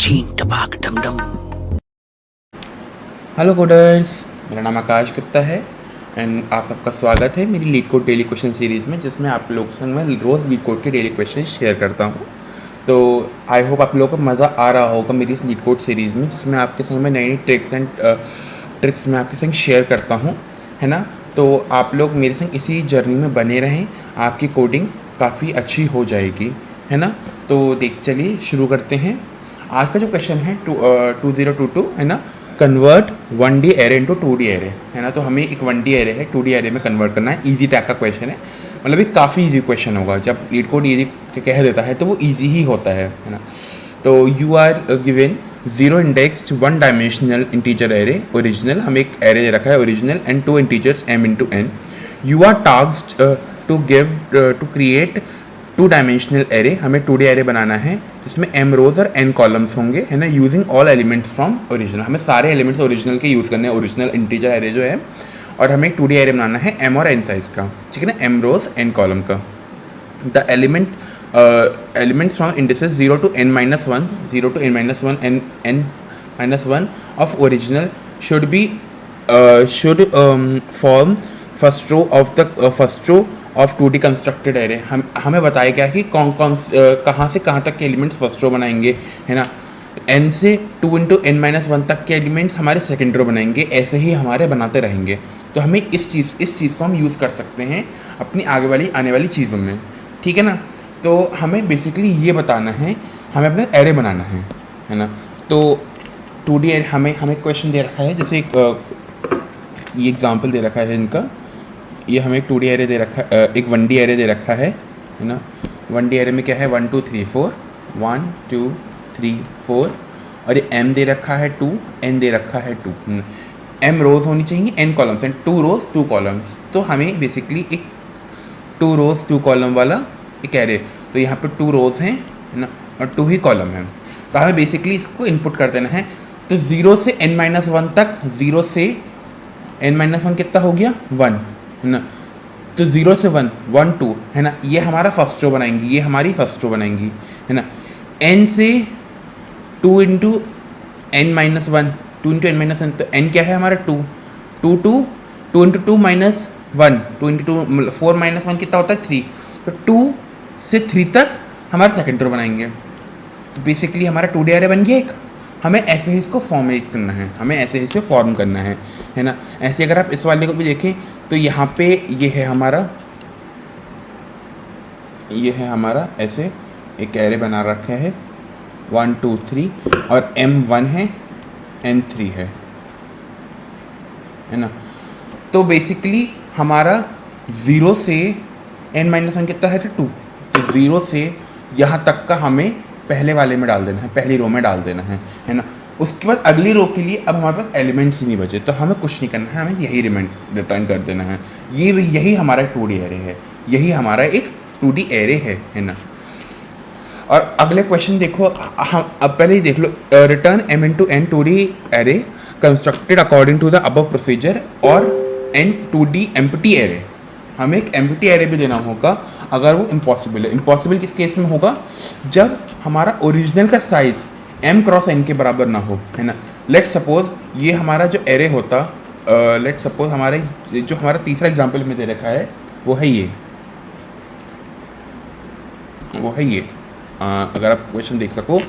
छीन टपाक डम डम। हेलो कोडर्स, मेरा नाम आकाश गुप्ता है एंड आप सबका स्वागत है मेरी leet code daily question series में, जिसमें आप लोग संग मैं रोज़ लीड कोड के डेली क्वेश्चन शेयर करता हूँ। तो आई होप आप लोगों को मज़ा आ रहा होगा मेरी इस लीड कोड सीरीज़ में, जिसमें आपके संग मैं नई नई ट्रिक्स मैं आपके संग शेयर करता हूँ, है ना। तो आप लोग मेरे संग इसी जर्नी में बने रहें, आपकी कोडिंग काफ़ी अच्छी हो जाएगी, है ना। तो चलिए शुरू करते हैं। आज का जो क्वेश्चन है 2022 है ना, convert 1D array into 2D array, है ना। तो हमें एक 1D एरे है 2D एरे में कन्वर्ट करना है। इजी टैग का क्वेश्चन है, मतलब ये काफ़ी इजी क्वेश्चन होगा। जब लीड कोड इजी कह देता है तो वो इजी ही होता है ना। तो you are given 0 indexed 1 dimensional integer array original, हमें एक एरे दे रखा है original and 2 integers m into n। You are tasked to create 2 dimensional array, हमें 2D एरे बनाना है जिसमें m रोज और n कॉलम्स होंगे, है ना। Using all elements from original, हमें सारे एलिमेंट्स ओरिजिनल के यूज़ करने हैं, ओरिजिनल इंटीजर एरे जो है। और हमें 2D एरे बनाना है m और n साइज़ का, ठीक है ना, m रोज n कॉलम का। The elements from indices 0 to n minus 1, 0 to n minus 1 and n minus 1 of original should form first row of 2D constructed array. हमें बताया गया कि कहाँ से कहाँ तक के एलिमेंट्स फर्स्ट रो बनाएंगे, है ना। n से 2 इंटू n माइनस 1 तक के एलिमेंट्स हमारे सेकेंड रो बनाएंगे, ऐसे ही हमारे बनाते रहेंगे। तो हमें इस चीज़ को हम यूज़ कर सकते हैं अपनी आने वाली चीज़ों में, ठीक है ना। तो हमें बेसिकली ये बताना है, हमें अपना एरे बनाना है ना। तो 2D एरे हमें क्वेश्चन दे रखा है, जैसे ये एग्जाम्पल दे रखा है इनका। ये हमें एक 2D एरे दे रखा है, एक 1D एरे दे रखा है ना। 1D एरे में क्या है 1 2 3 4, 1 2 3 4, और ये m दे रखा है 2, n दे रखा है 2। m रोज होनी चाहिए, n columns and 2 rows 2 columns. तो हमें बेसिकली एक 2 रोज 2 कॉलम वाला एक एरे, तो यहाँ पे 2 रोज हैं, है ना, और 2 ही कॉलम हैं। तो हमें बेसिकली इसको इनपुट कर देना है। तो 0 से n माइनस 1 तक, 0 से n माइनस 1 कितना हो गया 1, है ना। तो 0 से 1 1 2, है ना, ये हमारा फर्स्ट रो बनाएंगी, ये हमारी फर्स्ट रो बनाएंगी, है ना। n से 2 into n minus 1, 2 into n minus 1, तो n क्या है हमारा 2, 2 इंटू 2 माइनस 1, 2 इंटू 2 4 माइनस 1 कितना होता है 3। तो 2 से 3 तक हमारा सेकेंड रो बनाएंगे। तो बेसिकली हमारा 2D एरे बन गया एक। हमें ऐसे ही इसको फॉर्मेट करना है, हमें ऐसे ही इसे फॉर्म करना है ना। ऐसे अगर आप इस वाले को भी देखें तो यहाँ पे ये है हमारा ऐसे एक एरे बना रखा है 1 2 3, और m 1 है n 3 है ना। तो बेसिकली हमारा 0 से n माइनस 1 कितना है 2। तो 0 से यहाँ तक का हमें पहले वाले में डाल देना है, पहली रो में डाल देना है ना। उसके बाद अगली रो के लिए अब हमारे पास एलिमेंट्स ही नहीं बचे, तो हमें कुछ नहीं करना है, हमें यही रिटर्न कर देना है। यही हमारा 2D एरे है, यही हमारा एक 2D एरे है ना। और अगले क्वेश्चन देखो, हम अब पहले ही देख लो, return m into n 2D array constructed according to the above procedure, और n 2D एम्प्टी एरे। हमें एक एम्प्टी एरे भी देना होगा अगर वो इम्पॉसिबल है। इम्पॉसिबल किस केस में होगा, जब हमारा ओरिजिनल का साइज m क्रॉस n के बराबर ना हो, है ना। लेट सपोज ये हमारा जो एरे होता, लेट सपोज हमारा तीसरा एग्जाम्पल में दे रखा है वो है ये, अगर आप क्वेश्चन देख सको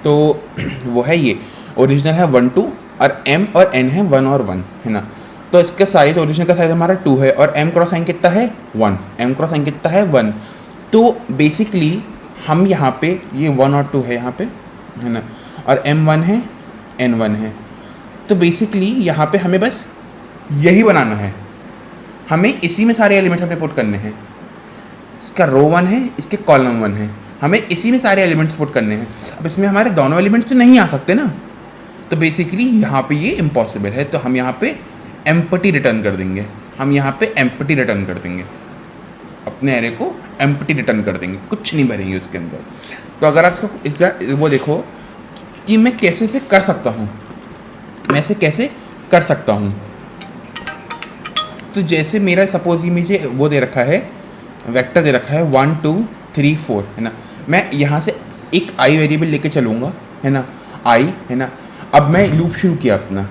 तो वो है ये। ओरिजिनल है 1 2 और m और n है 1 और 1, है ना। तो इसका साइज, ओरिजिनल का साइज हमारा 2 है, और m क्रॉस n कितना है 1, m क्रॉस n कितना है 1। तो बेसिकली हम यहाँ पे ये 1 और 2 है यहाँ पे, है ना, और m 1 है n 1 है। तो बेसिकली यहाँ पे हमें बस यही बनाना है, हमें इसी में सारे एलिमेंट्स अपने पुट करने हैं। इसका रो 1 है, इसके कॉलम 1 है, हमें इसी में सारे एलिमेंट्स पुट करने हैं। अब इसमें हमारे दोनों एलिमेंट्स तो नहीं आ सकते ना, तो बेसिकली यहाँ पे ये इम्पॉसिबल है। तो हम यहाँ पे एम्प्टी रिटर्न कर देंगे, अपने एरे को एम्प्टी रिटर्न कर देंगे, कुछ नहीं भरेंगे उसके अंदर। तो अगर आप इसका वो देखो कि मैं कैसे से कर सकता हूँ, मैं इसे कैसे कर सकता हूँ। तो जैसे मेरा सपोज ये मुझे वो दे रखा है, वेक्टर दे रखा है 1 2 3 4, है ना। मैं यहाँ से एक आई वेरिएबल लेके चलूँगा, है ना। आई, है ना। अब मैं लूप शुरू किया अपना,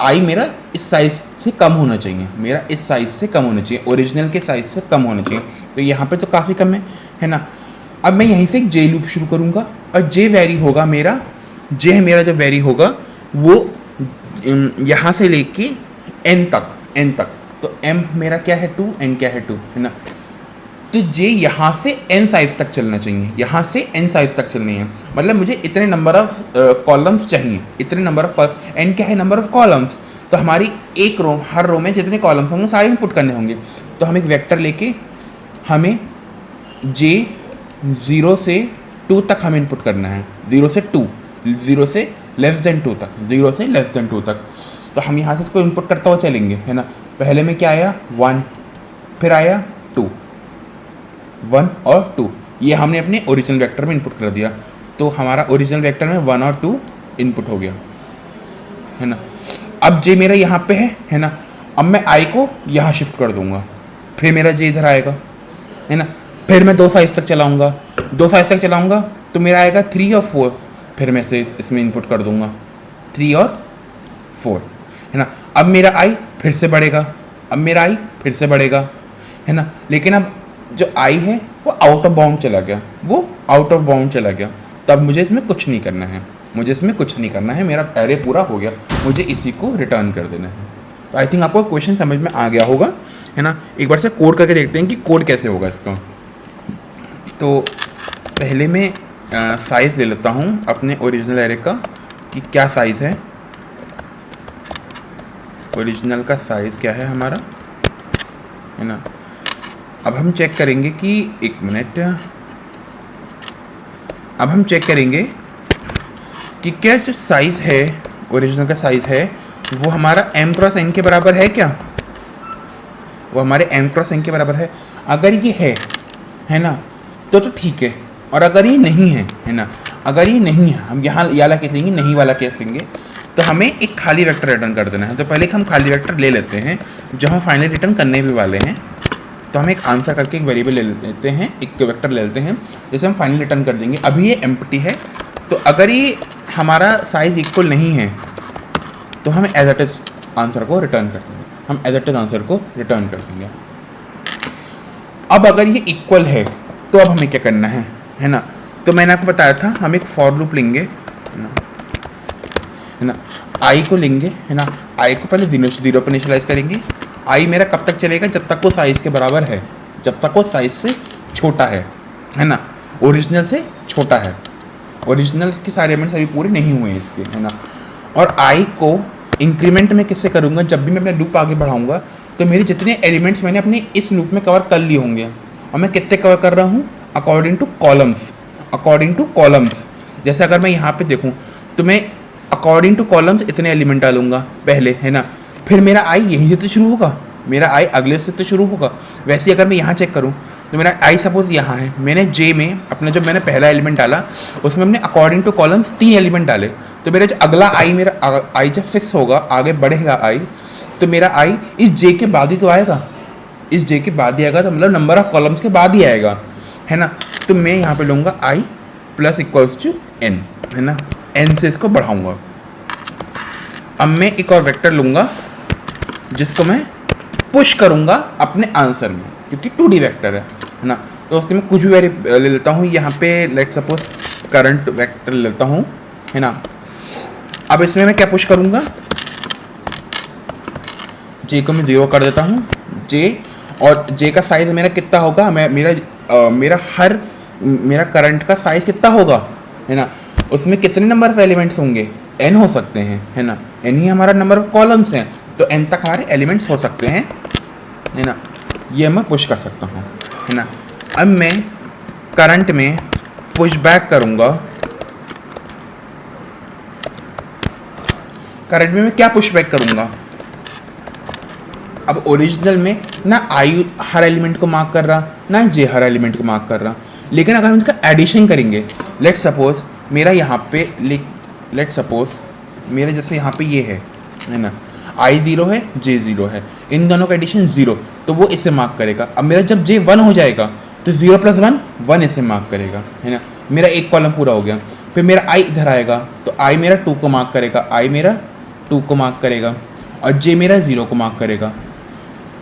आई मेरा इस साइज़ से कम होना चाहिए, मेरा इस साइज़ से कम होना चाहिए, ओरिजिनल के साइज़ से कम होना चाहिए, तो यहाँ पे तो काफ़ी कम है ना। अब मैं यहीं से एक जे लूप शुरू करूँगा और जे वेरी होगा मेरा, जे मेरा जब वेरी होगा वो यहाँ से लेके एन तक, तो एम मेरा क्या है 2, एन क्या है 2, है ना। तो जे यहाँ से एन साइज तक चलना चाहिए, यहाँ से एन साइज तक चलनी है, मतलब मुझे इतने नंबर ऑफ कॉलम्स चाहिए, इतने नंबर ऑफ एन क्या है नंबर ऑफ कॉलम्स, तो हमारी एक रो, हर रो में जितने कॉलम्स होंगे सारे इनपुट करने होंगे। तो हम एक वेक्टर लेके हमें जे 0 से 2 तक हमें इनपुट करना है, 0 से 2, 0 से लेस देन 2 तक, 0 से लेस देन 2 तक। तो हम यहाँ से इसको इनपुट करता हुआ चलेंगे, है ना। पहले में क्या आया 1, फिर आया 2, 1 और 2, ये हमने अपने ओरिजिनल वेक्टर में इनपुट कर दिया, तो हमारा ओरिजिनल वेक्टर में 1 और 2 इनपुट हो गया, है ना। अब जे मेरा यहाँ पे है ना। अब मैं आई को यहाँ शिफ्ट कर दूंगा, फिर मेरा जे इधर आएगा, है ना। फिर मैं 2 साइज तक चलाऊंगा, 2 साइज तक चलाऊंगा तो मेरा आएगा 3 और 4, फिर मैं से इसमें इनपुट कर दूंगा 3 और 4, है ना। अब मेरा आई फिर से बढ़ेगा, अब मेरा आई फिर से बढ़ेगा, है ना। लेकिन अब जो आई है वो आउट ऑफ बाउंड चला गया, वो आउट ऑफ बाउंड चला गया, तो अब मुझे इसमें कुछ नहीं करना है, मुझे इसमें कुछ नहीं करना है, मेरा एरे पूरा हो गया, मुझे इसी को रिटर्न कर देना है। तो आई थिंक आपको क्वेश्चन समझ में आ गया होगा, है ना। एक बार से कोड करके देखते हैं कि कोड कैसे होगा इसका। तो पहले मैं साइज़ ले लेता हूँ अपने ओरिजिनल एरे का कि क्या साइज़ है, ओरिजिनल का साइज़ क्या है हमारा, है ना। अब हम चेक करेंगे कि एक मिनट, अब हम चेक करेंगे कि क्या जो साइज़ है ओरिजिनल का साइज़ है वो हमारा m क्रॉस n के बराबर है क्या, वो हमारे m क्रॉस n के बराबर है। अगर ये है ना तो ठीक है, और अगर ये नहीं है ना, अगर ये नहीं है, हम यहाँ ये वाला केस लेंगे, नहीं वाला केस लेंगे, तो हमें एक खाली वेक्टर रिटर्न कर देना है। तो पहले हम खाली वेक्टर ले लेते हैं जो हम फाइनली रिटर्न करने भी वाले हैं। तो हम एक आंसर करके एक वेरिएबल ले लेते हैं, एक वेक्टर ले लेते हैं जैसे हम फाइनली रिटर्न कर देंगे। अभी ये एम्प्टी है, तो अगर ये हमारा साइज़ इक्वल नहीं है तो हम एज इट इज आंसर को रिटर्न कर देंगे, हम एज इट इज आंसर को रिटर्न कर देंगे। अब अगर ये इक्वल है तो अब हमें क्या करना है ना। तो मैंने आपको बताया था हम एक फॉर लूप लेंगे, है ना। आई को लेंगे, है ना। आई को पहले 0 से 0 पर इनिशियलाइज करेंगे। आई मेरा कब तक चलेगा, जब तक वो साइज़ के बराबर है, जब तक वो साइज़ से छोटा है ना, ओरिजिनल से छोटा है। ओरिजिनल के सारे एलिमेंट्स अभी पूरे नहीं हुए हैं इसके, है ना। और आई को इंक्रीमेंट में किससे करूँगा, जब भी मैं अपना लूप आगे बढ़ाऊँगा तो मेरे जितने एलिमेंट्स मैंने अपने इस लूप में कवर कर लिए होंगे, और मैं कितने कवर कर रहा हूँ according two columns, according two columns. जैसे अगर मैं यहाँ पे देखूँ तो मैं अकॉर्डिंग टू कॉलम्स इतने एलिमेंट डालूंगा पहले, है ना। फिर मेरा आई यहीं से शुरू होगा, मेरा आई अगले से तो शुरू होगा। वैसे अगर मैं यहाँ चेक करूँ तो मेरा आई सपोज यहाँ है, मैंने जे में अपना जब मैंने पहला एलिमेंट डाला उसमें हमने अकॉर्डिंग टू कॉलम्स 3 एलिमेंट डाले, तो मेरा जो अगला आई, मेरा आई जब फिक्स होगा, आगे बढ़ेगा आई, तो मेरा आई इस जे के बाद ही तो आएगा, इस जे के बाद ही आएगा, तो मतलब नंबर ऑफ कॉलम्स के बाद ही आएगा, है ना। तो मैं यहाँ पे लूँगा आई प्लस इक्वल्स टू एन, है ना। एन से इसको बढ़ाऊँगा। अब मैं एक और वेक्टर लूँगा जिसको मैं पुश करूँगा अपने आंसर में, क्योंकि 2D वेक्टर है ना। तो उसके मैं कुछ भी ले लेता हूँ, यहाँ पे लेट सपोज करंट वेक्टर लेता हूँ, है ना। अब इसमें मैं क्या पुश करूँगा, जे को मैं 0 कर देता हूँ, जे, और जे का साइज मेरा कितना होगा, मेरा करंट का साइज कितना होगा, है ना। उसमें कितने नंबर ऑफ एलिमेंट्स होंगे, n हो सकते हैं, है ना। n ही हमारा नंबर ऑफ कॉलम्स हैं, तो n तक हमारे एलिमेंट्स हो सकते हैं, है ना। ये मैं पुश कर सकता हूँ, है ना। अब मैं करंट में पुश बैक करूँगा। करंट में मैं क्या पुश बैक करूँगा, अब ओरिजिनल में ना आई हर एलिमेंट को मार्क कर रहा, ना जे हर एलिमेंट को मार्क कर रहा, लेकिन अगर हम इसका एडिशन करेंगे, लेट सपोज मेरा यहाँ पे लेट सपोज मेरे जैसे यहाँ पे ये है ना, आई 0 है, जे 0 है, इन दोनों का एडिशन 0, तो वो इसे मार्क करेगा। अब मेरा जब जे 1 हो जाएगा तो 0 + 1 1 इसे मार्क करेगा, है ना। मेरा एक कॉलम पूरा हो गया। फिर मेरा आई इधर आएगा, तो आई मेरा 2 को मार्क करेगा, आई मेरा 2 को मार्क करेगा, और जे मेरा 0 को मार्क करेगा।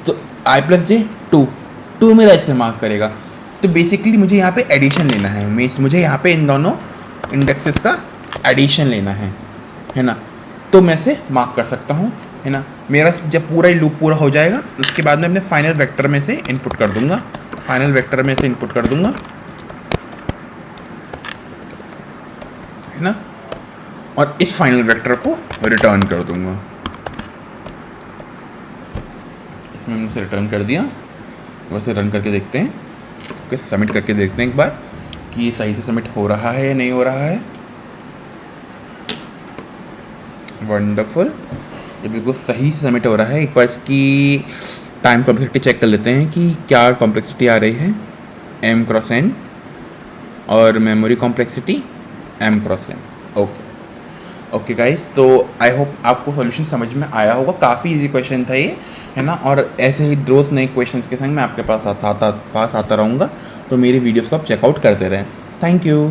तो आई प्लस जे 2 मेरा इसे मार्क करेगा। तो बेसिकली मुझे यहाँ पे एडिशन लेना है, मुझे यहाँ पे इन दोनों इंडेक्सेस का एडिशन लेना है ना। तो मैं इसे मार्क कर सकता हूँ, है ना। मेरा जब पूरा ही लूप पूरा हो जाएगा, उसके बाद में अपने फाइनल वेक्टर में से इनपुट कर दूंगा, है ना, और इस फाइनल वेक्टर को रिटर्न कर दूंगा। इसमें मैंने इसे रिटर्न कर दिया। वैसे रन करके देखते हैं, ओके, सबमिट करके देखते हैं एक बार कि ये सही से सबमिट हो रहा है या नहीं हो रहा है। वंडरफुल, ये बिल्कुल सही से सबमिट हो रहा है। एक बार इसकी टाइम कॉम्प्लेक्सिटी चेक कर लेते हैं कि क्या कॉम्प्लेक्सिटी आ रही है, m×n, और memory complexity m×n। Okay guys, तो आई होप आपको सॉल्यूशन समझ में आया होगा। काफ़ी इजी क्वेश्चन था ये, है ना। और ऐसे ही रोज़ नए क्वेश्चंस के संग मैं आपके पास आता रहूँगा, तो मेरी वीडियोस को आप चेकआउट करते रहें। Thank you.